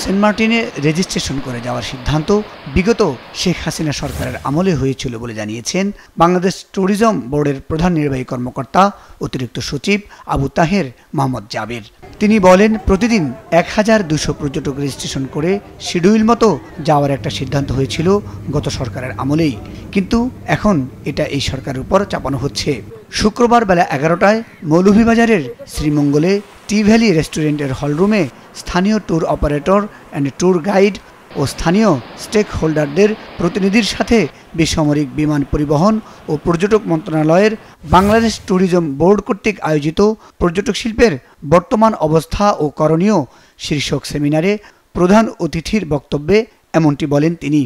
Saint মার্টিনে registration করে যাওয়ার সিদ্ধান্ত বিগত শেখ হাসিনা সরকারের আমলে হয়েছিল বলে জানিয়েছেন বাংলাদেশ ট্যুরিজম বোর্ডের প্রধান নির্বাহী কর্মকর্তা অতিরিক্ত সচিব আবু তাহের মোহাম্মদ জাবের। তিনি বলেন, প্রতিদিন ১,২০০ পর্যটক রেজিস্ট্রেশন করে শিডিউল মতো যাওয়ার একটা সিদ্ধান্ত হয়েছিল গত সরকারের আমলেই, কিন্তু এখন এটা এই সরকারের উপর চাপানো হচ্ছে। শুক্রবার বেলা ১১টায় মৌলভীবাজারের শ্রীমঙ্গলে টি ভ্যালি রেস্টুরেন্টের হলরুমে স্থানীয় tour operator and tour guide ও স্থানীয় স্টেক হোল্ডারদের প্রতিনিধির সাথে বেসামরিক বিমান পরিবহন ও পর্যটক মন্ত্রণালয়ের বাংলাদেশ ট্যুরিজম বোর্ড কর্তৃক আয়োজিত পর্যটক শিল্পের বর্তমান অবস্থা ও করণীয় শীর্ষক সেমিনারে প্রধান অতিথির বক্তব্যে এমনটি বলেন তিনি।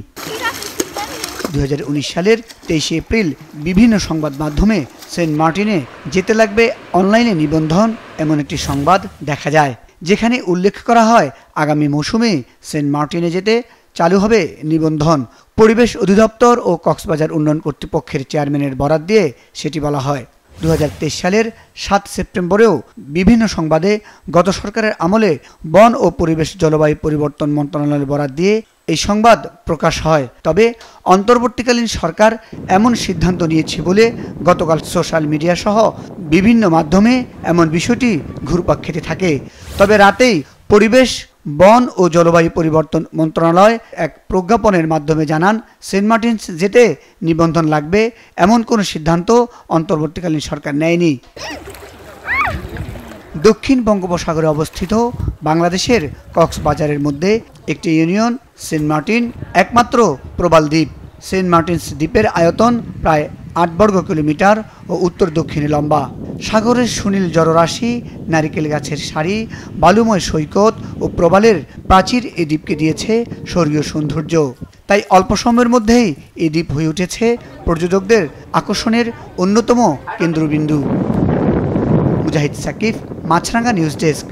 ২০১৯ সালের ২৩ এপ্রিল বিভিন্ন সংবাদ মাধ্যমে সেন্ট মার্টিনে যেতে লাগবে অনলাইনে নিবন্ধন এমন একটি সংবাদ দেখা যায়, যেখানে উল্লেখ করা হয় আগামী মৌসুমে সেন্ট মার্টিনে যেতে চালু হবে নিবন্ধন। পরিবেশ অধিদপ্তর ও কক্সবাজার উন্নয়ন কর্তৃপক্ষের চেয়ারম্যানের বরাত দিয়ে সেটি বলা হয়। ২০২৩ সালের ৭ সেপ্টেম্বরেও বিভিন্ন সংবাদে গত সরকারের আমলে বন ও পরিবেশ জলবায়ু পরিবর্তন মন্ত্রণালয়ের বরাত দিয়ে এই সংবাদ প্রকাশ হয়। তবে অন্তর্বর্তীকালীন সরকার এমন সিদ্ধান্ত নিয়েছে বলে গতকাল সোশ্যাল মিডিয়া সহ বিভিন্ন মাধ্যমে এমন বিষয়টি ঘুরপাক খেতে থাকে। তবে রাতেই পরিবেশ, বন ও জলবায়ু পরিবর্তন মন্ত্রণালয় এক প্রজ্ঞাপনের মাধ্যমে জানান, সেন্ট মার্টিন যেতে নিবন্ধন লাগবে এমন কোনো সিদ্ধান্ত অন্তর্বর্তীকালীন সরকার নেয়নি। দক্ষিণ বঙ্গোপসাগরে অবস্থিত বাংলাদেশের কক্সবাজারের মধ্যে একটি ইউনিয়ন সেন্ট মার্টিন একমাত্র প্রবাল দ্বীপ। সেন্ট মার্টিনস দ্বীপের আয়তন প্রায় ৮ বর্গ কিলোমিটার ও উত্তর দক্ষিণে লম্বা। সাগরের সুনীল জলরাশি, নারিকেল গাছের সারি, বালুময় সৈকত ও প্রবালের প্রাচীর এই দ্বীপকে দিয়েছে স্বর্গীয় সৌন্দর্য। তাই অল্প সময়ের মধ্যেই এই দ্বীপ হয়ে উঠেছে পর্যটকদের আকর্ষণের অন্যতম কেন্দ্রবিন্দু। মুজাহিদ সাকিব, মাছরাঙ্গা নিউজ ডেস্ক।